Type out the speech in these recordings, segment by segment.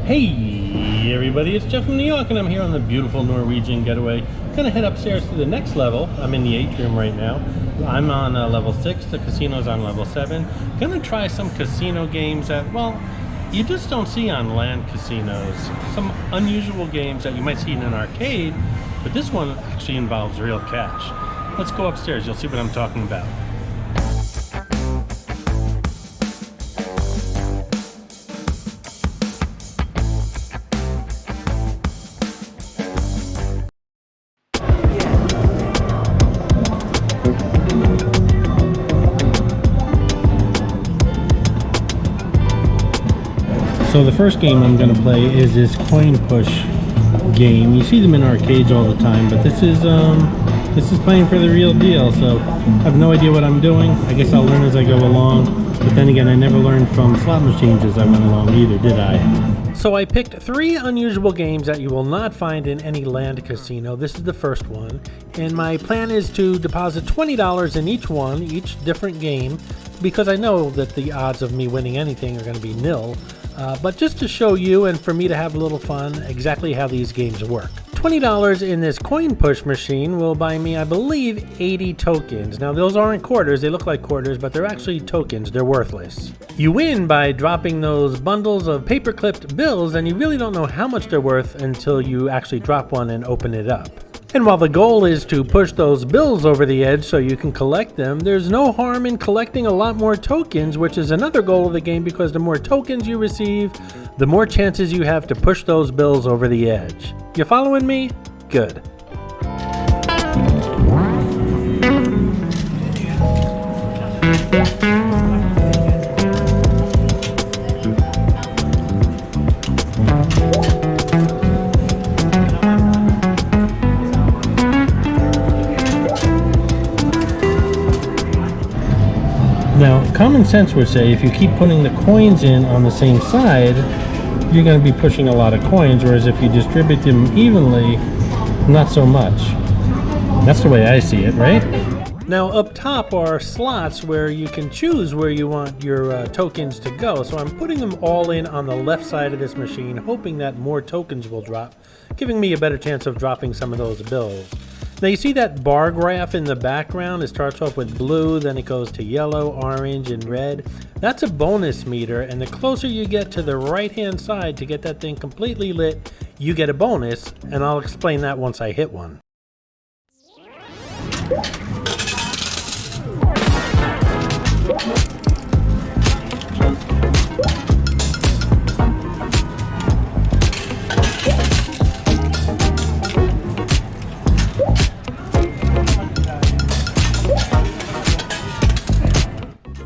Hey everybody, it's Jeff from New York and I'm here on the beautiful Norwegian Getaway. Gonna head upstairs to the next level. I'm in the atrium right now. I'm on level 6, the casino's on level 7. Gonna try some casino games that, well, you just don't see on land casinos. Some unusual games that you might see in an arcade, but this one actually involves real cash. Let's go upstairs, you'll see what I'm talking about. So the first game I'm going to play is this coin push game. You see them in arcades all the time, but this is playing for the real deal. So I have no idea what I'm doing. I guess I'll learn as I go along. But then again, I never learned from slot machines as I went along either, did I? So I picked 3 unusual games that you will not find in any land casino. This is the first one. And my plan is to deposit $20 in each one, each different game, because I know that the odds of me winning anything are going to be nil. But just to show you and for me to have a little fun exactly how these games work. $20 in this coin push machine will buy me, I believe, 80 tokens. Now those aren't quarters, they look like quarters, but they're actually tokens, they're worthless. You win by dropping those bundles of paper clipped bills and you really don't know how much they're worth until you actually drop one and open it up. And while the goal is to push those bills over the edge so you can collect them, there's no harm in collecting a lot more tokens, which is another goal of the game because the more tokens you receive, the more chances you have to push those bills over the edge. You following me? Good. Now, common sense would say if you keep putting the coins in on the same side, you're going to be pushing a lot of coins, whereas if you distribute them evenly, not so much. That's the way I see it, right? Now, up top are slots where you can choose where you want your tokens to go. So I'm putting them all in on the left side of this machine, hoping that more tokens will drop, giving me a better chance of dropping some of those bills. Now you see that bar graph in the background? It starts off with blue, then it goes to yellow, orange, and red. That's a bonus meter, and the closer you get to the right-hand side to get that thing completely lit, you get a bonus, and I'll explain that once I hit one.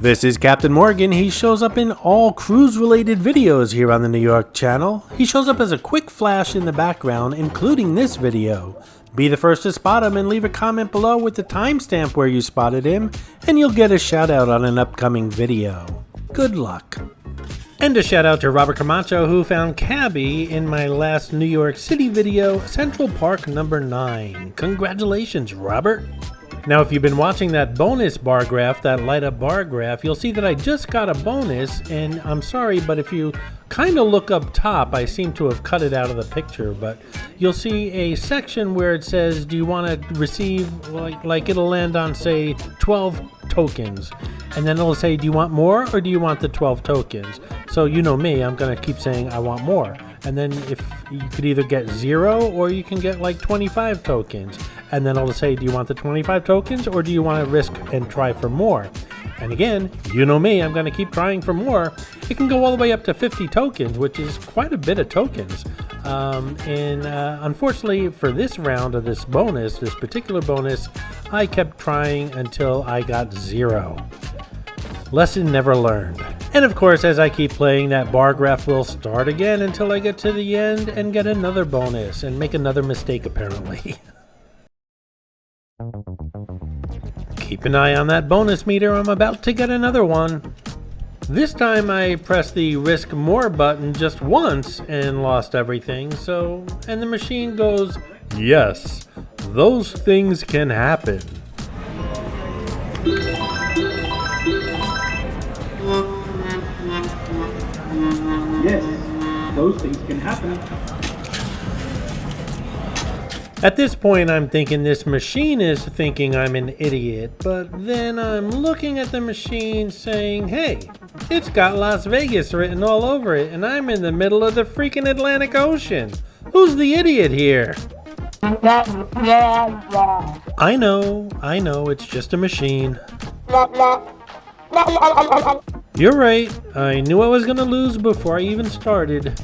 This is Captain Morgan. He shows up in all cruise-related videos here on the New York channel. He shows up as a quick flash in the background, including this video. Be the first to spot him and leave a comment below with the timestamp where you spotted him, and you'll get a shout out on an upcoming video. Good luck. And a shout out to Robert Camacho, who found Cabby in my last New York City video, Central Park number 9. Congratulations, Robert. Now, if you've been watching that bonus bar graph, that light up bar graph, you'll see that I just got a bonus, and I'm sorry, but if you kind of look up top, I seem to have cut it out of the picture, but you'll see a section where it says, do you want to receive, like it'll land on, say, 12 tokens, and then it'll say, do you want more, or do you want the 12 tokens? So you know me, I'm going to keep saying I want more. And then if you could either get 0 or you can get like 25 tokens. And then it'll say, do you want the 25 tokens or do you want to risk and try for more? And again, you know me, I'm going to keep trying for more. It can go all the way up to 50 tokens, which is quite a bit of tokens. Unfortunately for this round of this bonus, this particular bonus, I kept trying until I got 0. Lesson never learned. And of course, as I keep playing, that bar graph will start again until I get to the end and get another bonus and make another mistake apparently. Keep an eye on that bonus meter, I'm about to get another one. This time I pressed the risk more button just once and lost everything, and the machine goes, yes, those things can happen. Yes, those things can happen. At this point, I'm thinking this machine is thinking I'm an idiot, but then I'm looking at the machine saying, hey, it's got Las Vegas written all over it, and I'm in the middle of the freaking Atlantic Ocean. Who's the idiot here? I know, it's just a machine. You're right, I knew I was gonna lose before I even started.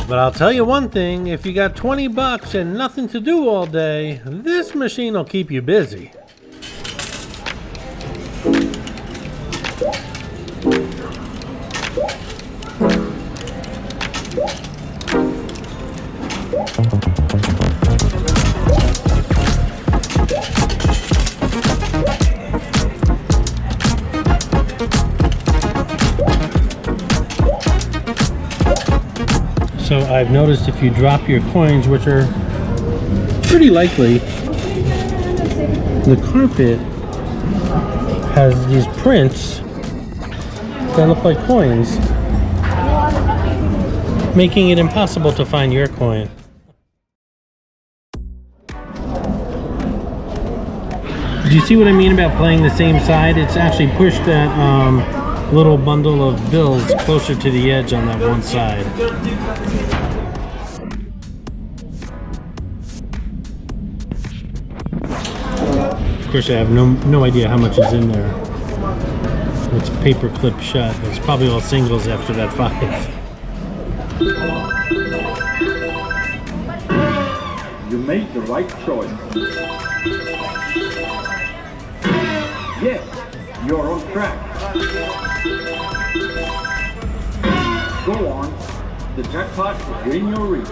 But I'll tell you one thing, if you got 20 bucks and nothing to do all day, this machine will keep you busy. So I've noticed if you drop your coins, which are pretty likely, the carpet has these prints that look like coins, making it impossible to find your coin. Do you see what I mean about playing the same side? It's actually pushed that little bundle of bills closer to the edge on that one side. Of course, I have no idea how much is in there. It's paper clip shut. It's probably all singles after that 5. You made the right choice. Yes, you're on track. Go on. The jackpot is within your reach.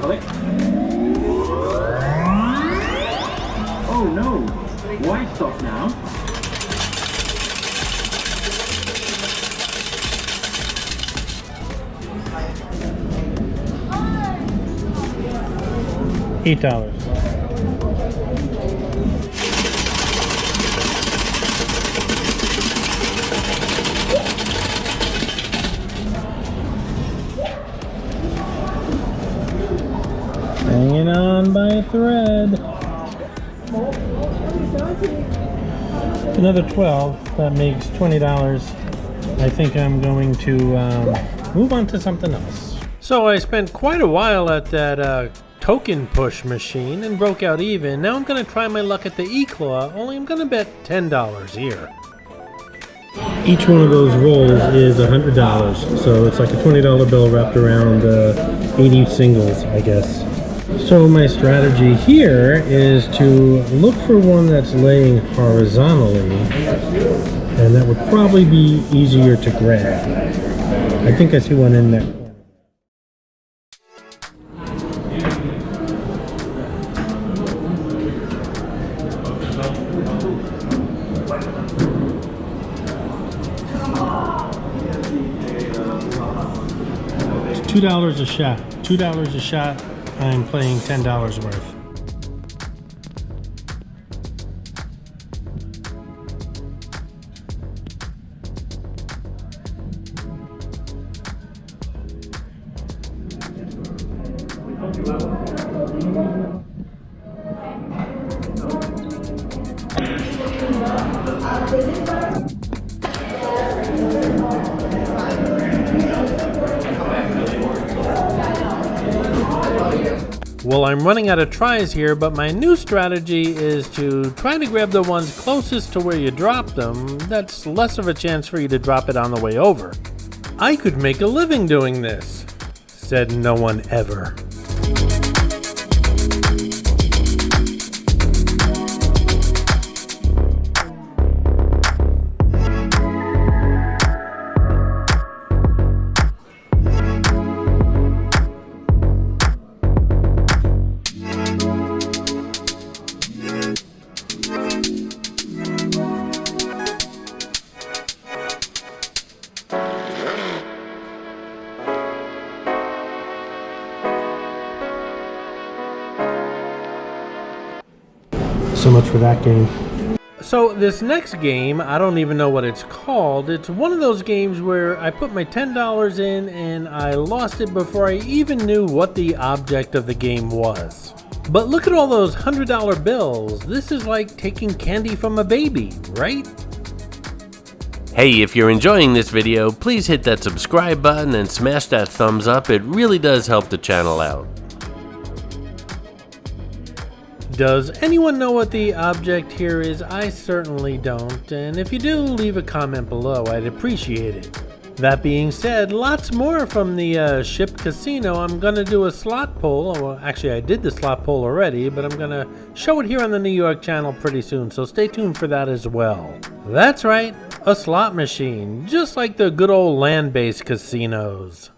Click. Oh no! Why stop now? $8. Hanging on by a thread. Another 12. That makes $20. I think I'm going to move on to something else. So I spent quite a while at that token push machine and broke out even. Now I'm going to try my luck at the E-Claw, only I'm going to bet $10 here. Each one of those rolls is $100, so it's like a $20 bill wrapped around 80 singles, I guess. So my strategy here is to look for one that's laying horizontally, and that would probably be easier to grab. I think I see one in there. It's $2 a shot. $2 a shot. I'm playing $10 worth. Well, I'm running out of tries here, but my new strategy is to try to grab the ones closest to where you dropped them. That's less of a chance for you to drop it on the way over. I could make a living doing this, said no one ever. So much for that game. So this next game, I don't even know what it's called. It's one of those games where I put my $10 in and I lost it before I even knew what the object of the game was. But look at all those $100 bills. This is like taking candy from a baby, right? Hey, if you're enjoying this video, please hit that subscribe button and smash that thumbs up. It really does help the channel out. Does anyone know what the object here is? I certainly don't, and if you do, leave a comment below. I'd appreciate it. That being said, lots more from the ship casino. I'm going to do a slot pull. Well, actually, I did the slot pull already, but I'm going to show it here on the New York channel pretty soon, so stay tuned for that as well. That's right, a slot machine, just like the good old land-based casinos.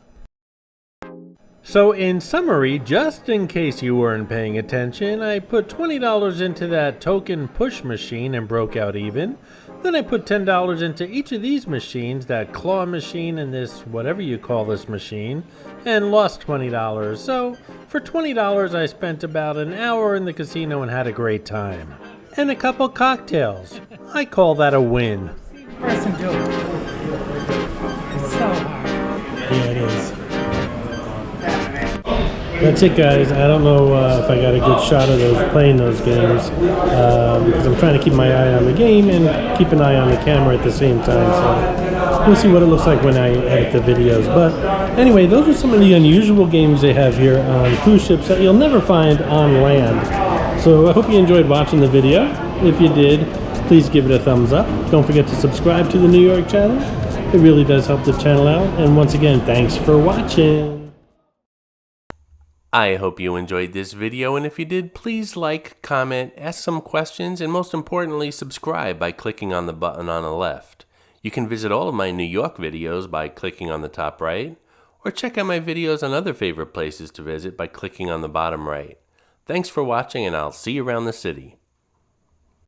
So in summary, just in case you weren't paying attention, I put $20 into that token push machine and broke out even. Then I put $10 into each of these machines, that claw machine and this whatever you call this machine, and lost $20. So for $20 I spent about an hour in the casino and had a great time. And a couple cocktails. I call that a win. Person do it. It's so hard. Yeah, it is. That's it, guys. I don't know if I got a good shot of playing those games because I'm trying to keep my eye on the game and keep an eye on the camera at the same time. So we'll see what it looks like when I edit the videos. But anyway, those are some of the unusual games they have here on cruise ships that you'll never find on land. So I hope you enjoyed watching the video. If you did, please give it a thumbs up. Don't forget to subscribe to the New York channel. It really does help the channel out. And once again, thanks for watching. I hope you enjoyed this video, and if you did, please like, comment, ask some questions, and most importantly, subscribe by clicking on the button on the left. You can visit all of my New York videos by clicking on the top right, or check out my videos on other favorite places to visit by clicking on the bottom right. Thanks for watching, and I'll see you around the city.